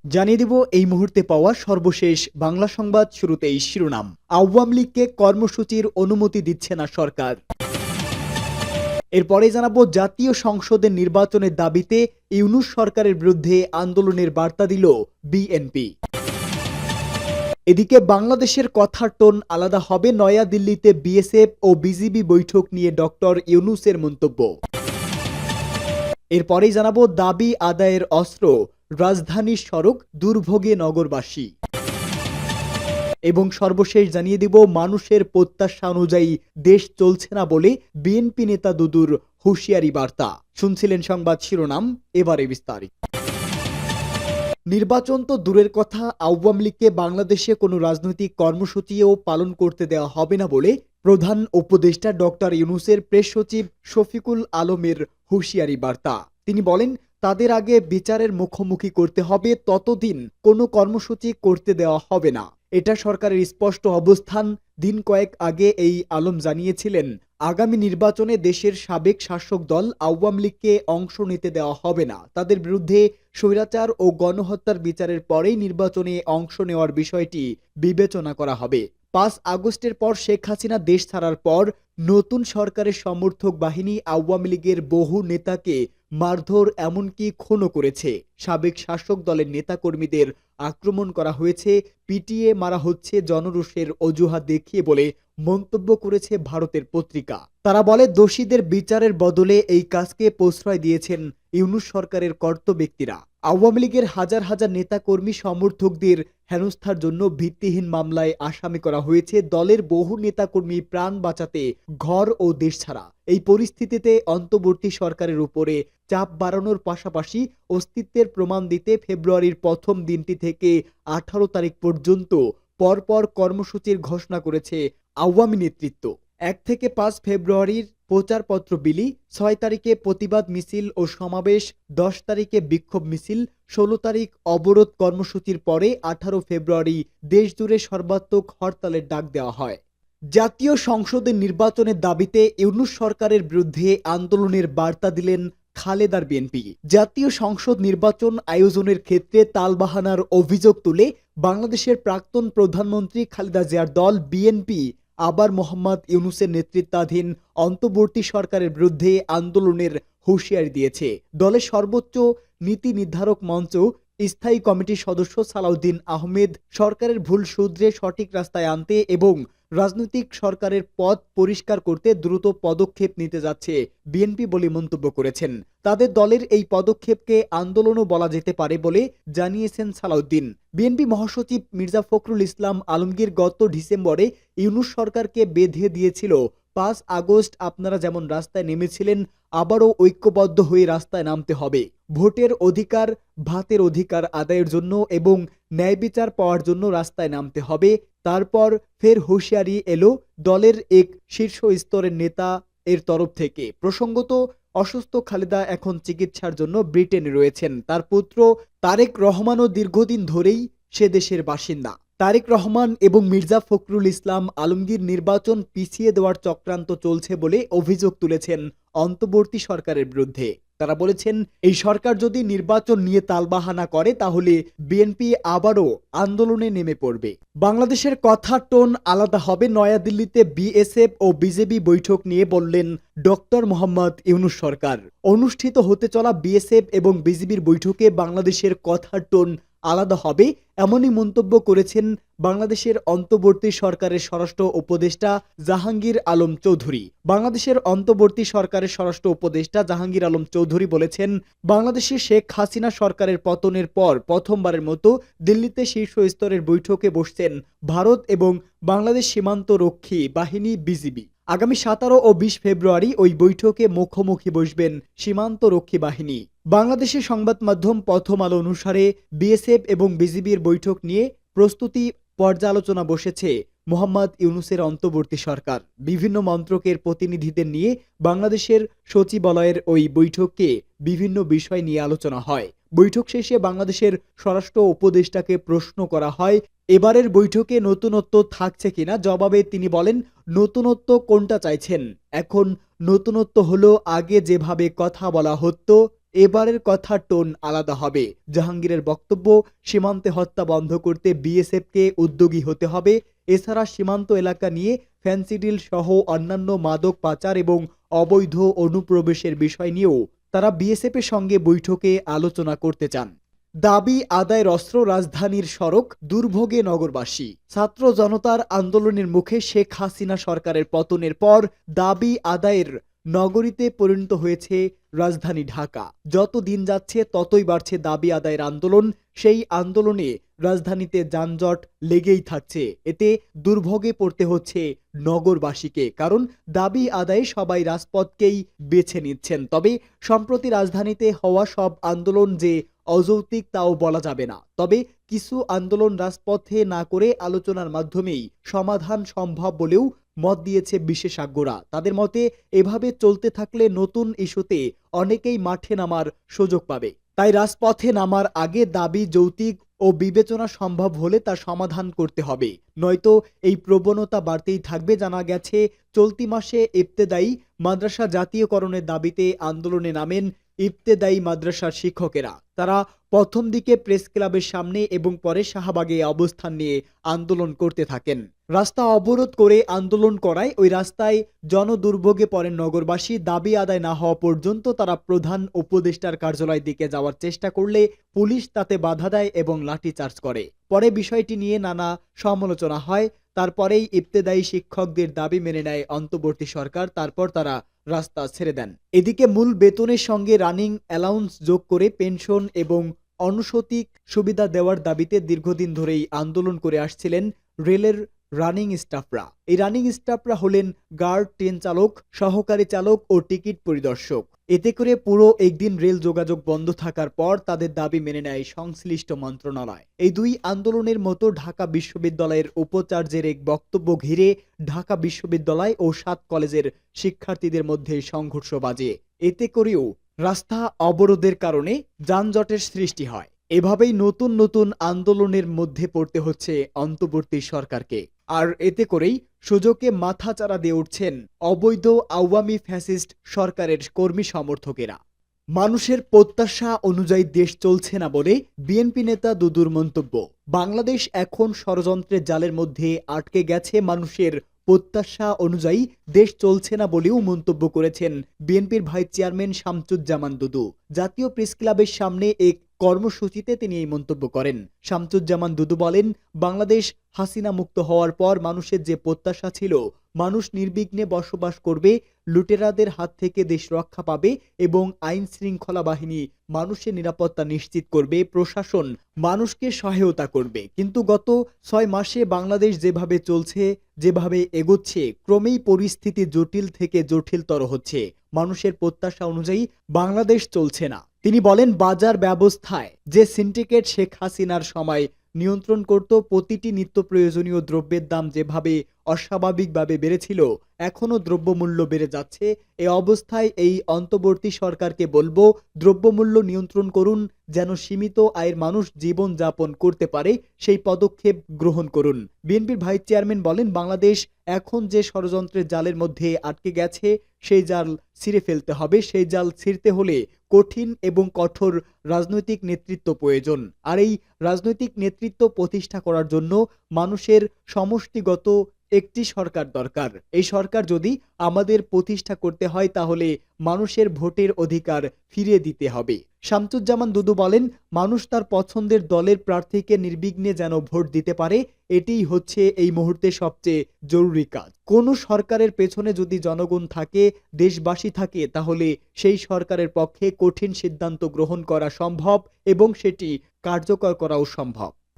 জানিয়ে দিব এই মুহূর্তে পাওয়া সর্বশেষ বাংলা সংবাদ। শুরুতেই শিরোনাম। আওয়ামী লীগকে কর্মসূচির অনুমতি দিচ্ছে না সরকার। এরপরে জানাবো জাতীয় সংসদের নির্বাচনের দাবিতে ইউনূস সরকারের বিরুদ্ধে আন্দোলনের বার্তা দিল বিএনপি। এদিকে বাংলাদেশের কথার টোন আলাদা হবে, নয়াদিল্লিতে বিএসএফ ও বিজিবি বৈঠক নিয়ে ডক্টর ইউনূসের মন্তব্য। এরপরেই জানাবো দাবি আদায়ের অস্ত্র, রাজধানীর সড়ক দুর্ভোগে নগরবাসী। এবং সর্বশেষ জানিয়ে দিব মানুষের প্রত্যাশা অনুযায়ী দেশ চলছে না বলে বিএনপি নেতা দুদুর হুঁশিয়ারি বার্তা। শুনছিলেন সংবাদ শিরোনাম, এবারে বিস্তারিত। নির্বাচন তো দূরের কথা, আওয়ামী লীগকে বাংলাদেশে কোনো রাজনৈতিক কর্মসূচিও পালন করতে দেওয়া হবে না বলে প্রধান উপদেষ্টা ডক্টর ইউনূসের প্রেস সচিব শফিকুল আলমের হুঁশিয়ারি বার্তা। তিনি বলেন, তাদের আগে বিচারের মুখোমুখি করতে হবে, ততদিন কোনো কর্মসূচি করতে দেওয়া হবে না। এটা সরকারের স্পষ্ট অবস্থান। দিন কয়েক আগে এই আলম জানিয়েছিলেন, আগামী নির্বাচনে দেশের সাবেক শাসক দল আওয়ামী লীগকে অংশ নিতে দেওয়া হবে না। তাদের বিরুদ্ধে স্বৈরাচার ও গণহত্যার বিচারের পরেই নির্বাচনে অংশ নেওয়ার বিষয়টি বিবেচনা করা হবে। ৫ আগস্টের পর শেখ হাসিনা দেশ ছাড়ার পর নতুন সরকারের সমর্থক বাহিনী আওয়ামী লীগের বহু নেতাকে মারধর, এমনকি খুনও করেছে। সাবেক শাসক দলের নেতাকর্মীদের আক্রমণ করা হয়েছে, পিটিয়ে মারা হচ্ছে জনরোষের অজুহাত দেখিয়ে বলে মন্তব্য করেছে ভারতের পত্রিকা। তারা বলে, দোষীদের বিচারের বদলে এই কাজকে প্রশ্রয় দিয়েছেন ইউনূস সরকারের কর্ত ব্যক্তিরা। আওয়ামী লীগের হাজার হাজার নেতাকর্মী সমর্থকদের হেনস্থার জন্য ভিত্তিহীন মামলায় আসামি করা হয়েছে। দলের বহু নেতাকর্মী প্রাণ বাঁচাতে ঘর ও দেশ ছাড়া। এই পরিস্থিতিতে অন্তর্বর্তী সরকারের উপরে চাপ বাড়ানোর পাশাপাশি অস্তিত্বের প্রমাণ দিতে ফেব্রুয়ারির প্রথম দিনটি থেকে 18 তারিখ পর্যন্ত পরপর কর্মসূচির ঘোষণা করেছে আওয়ামী নেতৃত্ব। 1 থেকে 5 ফেব্রুয়ারির প্রচারপত্র বিলি, 6 তারিখে প্রতিবাদ মিছিল ও সমাবেশ, 10 তারিখে বিক্ষোভ মিছিল, 16 তারিখ অবরোধ কর্মসূচির পরে 18 ফেব্রুয়ারি দেশজুড়ে সর্বাত্মক হরতালের ডাক দেওয়া হয়। জাতীয় সংসদের নির্বাচনের দাবিতে ইউনূস সরকারের বিরুদ্ধে আন্দোলনের বার্তা দিলেন খালেদার বিএনপি। জাতীয় সংসদ নির্বাচন আয়োজনের ক্ষেত্রে তালবাহানার অভিযোগ তুলে বাংলাদেশের প্রাক্তন প্রধানমন্ত্রী খালেদা জিয়ার দল বিএনপি আবার মোহাম্মদ ইউনূসের নেতৃত্বাধীন অন্তর্বর্তী সরকারের বিরুদ্ধে আন্দোলনের হুঁশিয়ারি দিয়েছে। দলের সর্বোচ্চ নীতি নির্ধারক মঞ্চ স্থায়ী কমিটির সদস্য সালাউদ্দিন আহমেদ সরকারের ভুল শুধরে সঠিক রাস্তায় আনতে এবং রাজনৈতিক সরকারের পথ পরিষ্কার করতে দ্রুত পদক্ষেপ নিতে যাচ্ছে বিএনপি বলে মন্তব্য করেছেন। তাদের দলের এই পদক্ষেপকে আন্দোলনও বলা যেতে পারে বলে জানিয়েছেন সালাউদ্দিন। বিএনপি মহাসচিব মির্জা ফখরুল ইসলাম আলমগীর গত ডিসেম্বরে ইউনূস সরকারকে বেঁধে দিয়েছিল, 5 আগস্ট আপনারা যেমন রাস্তায় নেমেছিলেন, আবারও ঐক্যবদ্ধ হয়ে রাস্তায় নামতে হবে। ভোটের অধিকার, ভাতের অধিকার আদায়ের জন্য এবং ন্যায় বিচার পাওয়ার জন্য রাস্তায় নামতে হবে। তারপর ফের হুঁশিয়ারি এলো দলের এক শীর্ষ স্তরের নেতা এর তরফ থেকে। প্রসঙ্গত, অসুস্থ খালেদা এখন চিকিৎসার জন্য ব্রিটেনে রয়েছেন। তার পুত্র তারেক রহমানও দীর্ঘদিন ধরেই সে দেশের বাসিন্দা। তারেক রহমান এবং মির্জা ফখরুল ইসলাম আলমগীর নির্বাচন পিছিয়ে দেওয়ার চক্রান্ত চলছে বলে অভিযোগ তুলেছেন অন্তর্বর্তী সরকারের বিরুদ্ধে। তারা বলেছেন, এই সরকার যদি নির্বাচন নিয়ে তালবাহানা করে তাহলে বিএনপি আবারও আন্দোলনে নেমে পড়বে। বাংলাদেশের কথার টোন আলাদা হবে, নয়াদিল্লিতে বিএসএফ ও বিজেপি বৈঠক নিয়ে বললেন ডক্টর মোহাম্মদ ইউনূস সরকার। অনুষ্ঠিত হতে চলা বিএসএফ এবং বিজেপির বৈঠকে বাংলাদেশের কথার টোন আলাদা হবে, এমনই মন্তব্য করেছেন বাংলাদেশের অন্তর্বর্তী সরকারের স্বরাষ্ট্র উপদেষ্টা জাহাঙ্গীর আলম চৌধুরী। বাংলাদেশের অন্তর্বর্তী সরকারের স্বরাষ্ট্র উপদেষ্টা জাহাঙ্গীর আলম চৌধুরী বলেছেন, বাংলাদেশে শেখ হাসিনা সরকারের পতনের পর প্রথমবারের মতো দিল্লিতে শীর্ষ স্তরের বৈঠকে বসছেন ভারত এবং বাংলাদেশ সীমান্ত রক্ষী বাহিনী বিজিবি। আগামী 17 ও 20 ফেব্রুয়ারি ওই বৈঠকে মুখোমুখি বসবেন সীমান্ত রক্ষী বাহিনী। বাংলাদেশের সংবাদ মাধ্যম প্রথম আলো অনুসারে বিএসএফ এবং বিজিবির বৈঠক নিয়ে প্রস্তুতি পর্যালোচনা বসেছে মোহাম্মদ ইউনূসের অন্তর্বর্তী সরকার। বিভিন্ন মন্ত্রকের প্রতিনিধিদের নিয়ে বাংলাদেশের সচিবালয়ের ওই বৈঠকে বিভিন্ন বিষয় নিয়ে আলোচনা হয়। বৈঠক শেষে বাংলাদেশের স্বরাষ্ট্র উপদেষ্টাকে প্রশ্ন করা হয়, এবারের বৈঠকে নতুনত্ব থাকছে কিনা। জবাবে তিনি বলেন, নতুনত্ব কোনটা চাইছেন? এখন নতুনত্ব হলো আগে যেভাবে কথা বলা হতো এবারের কথা টোন আলাদা হবে। জাহাঙ্গীরের বক্তব্য, সীমান্তে হত্যা বন্ধ করতে বিএসএফকে উদ্যোগী হতে হবে। এছাড়া সীমান্ত এলাকা নিয়ে ফেন্সিডিল সহ অন্যান্য মাদক পাচার এবং অবৈধ অনুপ্রবেশের বিষয় নিয়েও তারা বিএসএফের সঙ্গে বৈঠকে আলোচনা করতে চান। দাবি আদায়ের অস্ত্র রাজধানীর সড়ক, দুর্ভোগে নগরবাসী। ছাত্র জনতার আন্দোলনের মুখে শেখ হাসিনা সরকারের পতনের পর দাবি আদায়ের নগরীতে পরিণত হয়েছে রাজধানী ঢাকা। যত দিন যাচ্ছে ততই বাড়ছে দাবি আদায়ের আন্দোলন। সেই আন্দোলনে রাজধানীতে যানজট লেগেই থাকছে। এতে দুর্ভোগে পড়তে হচ্ছে নগরবাসীকে, কারণ দাবি আদায়ে সবাই রাজপথকেই বেছে নিচ্ছেন। তবে সম্প্রতি রাজধানীতে হওয়া সব আন্দোলন যে অযৌক্তিক তাও বলা যাবে না। তবে কিছু আন্দোলন রাজপথে না করে আলোচনার মাধ্যমেই সমাধান সম্ভব বলেও মত দিয়েছে বিশেষজ্ঞরা। তাদের মতে এভাবে চলতে থাকলে নতুন ইস্যুতে অনেকেই মাঠে নামার সুযোগ পাবে। তাই রাজপথে নামার আগে দাবি যৌক্তিক ও বিবেচনা সম্ভব হলে তা সমাধান করতে হবে, নয়তো এই প্রবণতা বাড়তেই থাকবে। জানা গেছে চলতি মাসে ইবতেদায়ী মাদ্রাসা জাতীয়করণের দাবিতে আন্দোলনে নামেন ইবতেদায়ী মাদ্রাসার শিক্ষকেরা। তারা প্রথম দিকে প্রেস ক্লাবের সামনে এবং পরে শাহবাগে অবস্থান নিয়ে আন্দোলন করতে থাকেন। রাস্তা অবরোধ করে আন্দোলন করায় ওই রাস্তায় জনদুর্ভোগে পড়েন নগরবাসী। দাবি আদায় না হওয়া পর্যন্ত তারা প্রধান উপদেষ্টার কার্যালয়ের দিকে যাওয়ার চেষ্টা করলে পুলিশ তাতে বাধা দেয় এবং লাঠিচার্জ করে। পরে বিষয়টি নিয়ে নানা সমালোচনা হয়। তারপরেই ইবতেদায়ী শিক্ষকদের দাবি মেনে নেয় অন্তর্বর্তী সরকার। তারপর তারা রাস্তা ছেড়ে দেন। এদিকে মূল বেতনের সঙ্গে রানিং অ্যালাউন্স যোগ করে পেনশন এবং অনুষতিক সুবিধা দেওয়ার দাবিতে দীর্ঘদিন ধরেই আন্দোলন করে আসছিলেন রেলের রানিং স্টাফরা। এই রানিং স্টাফরা হলেন গার্ড, ট্রেন চালক, সহকারী চালক ও টিকিট পরিদর্শক। এতে করে পুরো একদিন রেল যোগাযোগ বন্ধ থাকার পর তাদের দাবি মেনে নেয় সংশ্লিষ্ট মন্ত্রণালয়। এই দুই আন্দোলনের মতো ঢাকা বিশ্ববিদ্যালয়ের উপাচার্যের এক বক্তব্য ঘিরে ঢাকা বিশ্ববিদ্যালয় ও ৭ কলেজের শিক্ষার্থীদের মধ্যে সংঘর্ষ বাজে। এতে করেও রাস্তা অবরোধের কারণে যানজটের সৃষ্টি হয়। এভাবেই নতুন নতুন আন্দোলনের মধ্যে পড়তে হচ্ছে অন্তর্বর্তী সরকারকে। আর এতে করেই সুযোগে মাথাচাড়া দিয়ে উঠছেন অবৈধ আওয়ামী ফ্যাসিস্ট সরকারের কর্মী সমর্থকেরা। মানুষের প্রত্যাশা অনুযায়ী দেশ চলছে না বলে বিএনপি নেতা দুদুর মন্তব্য। বাংলাদেশ এখন ষড়যন্ত্রের জালের মধ্যে আটকে গেছে। মানুষের প্রত্যাশা অনুযায়ী দেশ চলছে না বলেও মন্তব্য করেছেন বিএনপির ভাইস চেয়ারম্যান শামসুজ্জামান দুদু। জাতীয় প্রেস ক্লাবের সামনে এক কর্মসূচিতে তিনি এই মন্তব্য করেন। শামসুজ্জামান দুদু বলেন, বাংলাদেশ হাসিনা মুক্ত হওয়ার পর মানুষের যে প্রত্যাশা ছিল, মানুষ নির্বিঘ্নে বসবাস করবে, লুটেরাদের হাত থেকে দেশ রক্ষা পাবে এবং আইন শৃঙ্খলা বাহিনী মানুষের নিরাপত্তা নিশ্চিত করবে, প্রশাসন মানুষকে সহায়তা করবে। কিন্তু গত ৬ মাসে বাংলাদেশ যেভাবে চলছে, যেভাবে এগোচ্ছে, ক্রমেই পরিস্থিতি জটিল থেকে জটিলতর হচ্ছে। মানুষের প্রত্যাশা অনুযায়ী বাংলাদেশ চলছে না। তিনি বলেন, বাজার ব্যবস্থায় যে সিন্ডিকেট শেখ হাসিনার সময় নিয়ন্ত্রণ করত, প্রতিটি নিত্য প্রয়োজনীয় দ্রব্যের দাম যেভাবে অস্বাভাবিকভাবে বেড়েছিল, এখনো দ্রব্যমূল্য বেড়ে যাচ্ছে। এই অবস্থায় এই অন্তর্বর্তী সরকারকে বলবো, দ্রব্যমূল্য নিয়ন্ত্রণ করুন, যেন সীমিত আয়ের মানুষ জীবন যাপন করতে পারে, সেই পদক্ষেপ গ্রহণ করুন। বিএনপির ভাইস চেয়ারম্যান বলেন, বাংলাদেশ এখন যে ষড়যন্ত্রের জালের মধ্যে আটকে গেছে, সেই জাল ছিঁড়ে ফেলতে হবে। সেই জাল ছিঁড়তে হলে কঠিন এবং কঠোর রাজনৈতিক নেতৃত্ব প্রয়োজন। আর এই রাজনৈতিক নেতৃত্ব প্রতিষ্ঠা করার জন্য মানুষের সমষ্টিগত একটি সরকার দরকার। এই সরকার যদি আমাদের প্রতিষ্ঠা করতে হয়, তাহলে মানুষের ভোটের অধিকার ফিরিয়ে দিতে হবে। শামসুজ্জামান দুদু বলেন, মানুষ তার পছন্দের দলের প্রার্থীকে নির্বিঘ্নে যেন ভোট দিতে পারে, এটিই হচ্ছে এই মুহূর্তে সবচেয়ে জরুরি কাজ। কোন সরকারের পেছনে যদি জনগণ থাকে, দেশবাসী থাকে, তাহলে সেই সরকারের পক্ষে কঠিন সিদ্ধান্ত গ্রহণ করা সম্ভব এবং সেটি কার্যকর করাও সম্ভব।